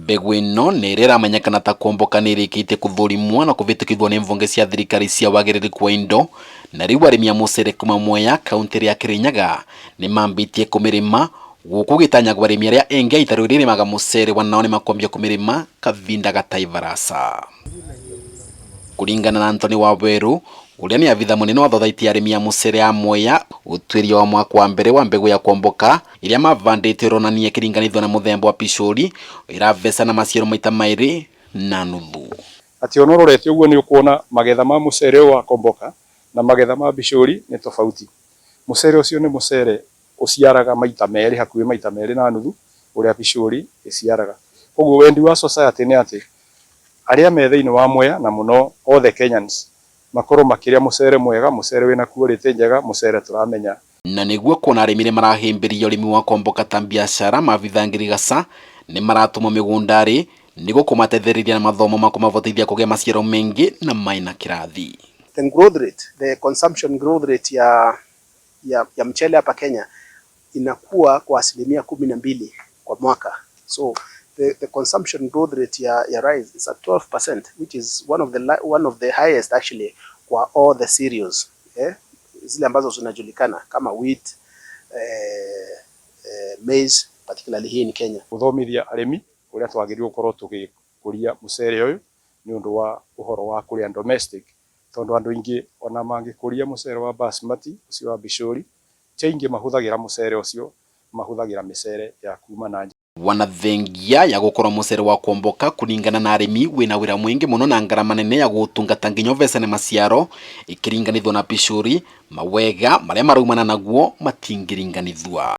Mbegu ino nĩrĩa ĩramenyekana ta kuomboka nĩrĩkĩte kũthũrimwo na kũvitukithwo nĩ mvunge cia thirikari cia wagĩrĩru wa indo, na rĩu arĩmi a mucere kuma Mwea kaunti ya Kirinyaga nĩmambĩtie kũmĩrĩma, gũkũ gĩtanyagwo arĩmi arĩa engĩ a itarũ rĩrĩmaga mucere wanao nĩmakwambia kũmĩrĩma kavinda gataivarasa. Kũringana na Antoni wa mweru, ũrĩa nĩ abitha mũnene wa thothaiti ya arĩmi ya mucere ya Mwea, ũtuĩria wa mwaka wa mbere wa mbegu ya kuomboka iria mavandĩte ũronania kĩringanithio na Muthemba wa picori ĩraveca na maciaro maita 2.5. Ati onororete uguo ni ukuona magetha ma mucere wa kuomboka na magetha ma picori ni tofauti. Mucere ucio ni mucere uciaraga maita 2 hakuhĩ maita 2.5 uria picori iciaraga. Koguo wendi wa society ni ati aria me thĩinĩ wa Mwea na muno othe Kenyans makorwo makiria mucere mwega, mucere wina quality njega, mucere turamenya. Na nĩguo kuona arĩmi nĩ marahĩmbĩria ũrĩmi wa kuomboka ta biashara, mavitha ngirigaca nĩ maratũma mĩgũndarĩ nĩguo kũmateithĩrĩria na mathomo ma kũmavotithia kũgĩa maciaro mengi na maina kirathi. The growth rate, the consumption growth rate ya mchele hapa Kenya inakuwa kwa 12% kwa mwaka. So the consumption growth rate ya rice is at 12%, which is one of the highest actually kwa all the cereals, zile ambazo zinajulikana kama wheat, maize, particularly here in Kenya. Kuthomithia arĩmi uria twagĩrĩirwo gũkorwo tũgĩkũria mucere ũyũ nĩ ũndũ wa ũhoro wa kũrĩa domestic, tondũ andũ aingĩ ona mangĩkũria mucere wa basmati ucio wa picori, chaingi mahũthagĩra mucere ucio mahũthagĩra mĩcere ya kuma na nja. Wanathengia ya gũkorwo mucere wa kuomboka kũringana na arĩmi wĩna wĩra mũingĩ mũno na ngarama nene ya gũtungata nginya ũvecane maciaro ikiringanithwo na picori, mawega marĩa maraumana naguo matingĩringanithwa.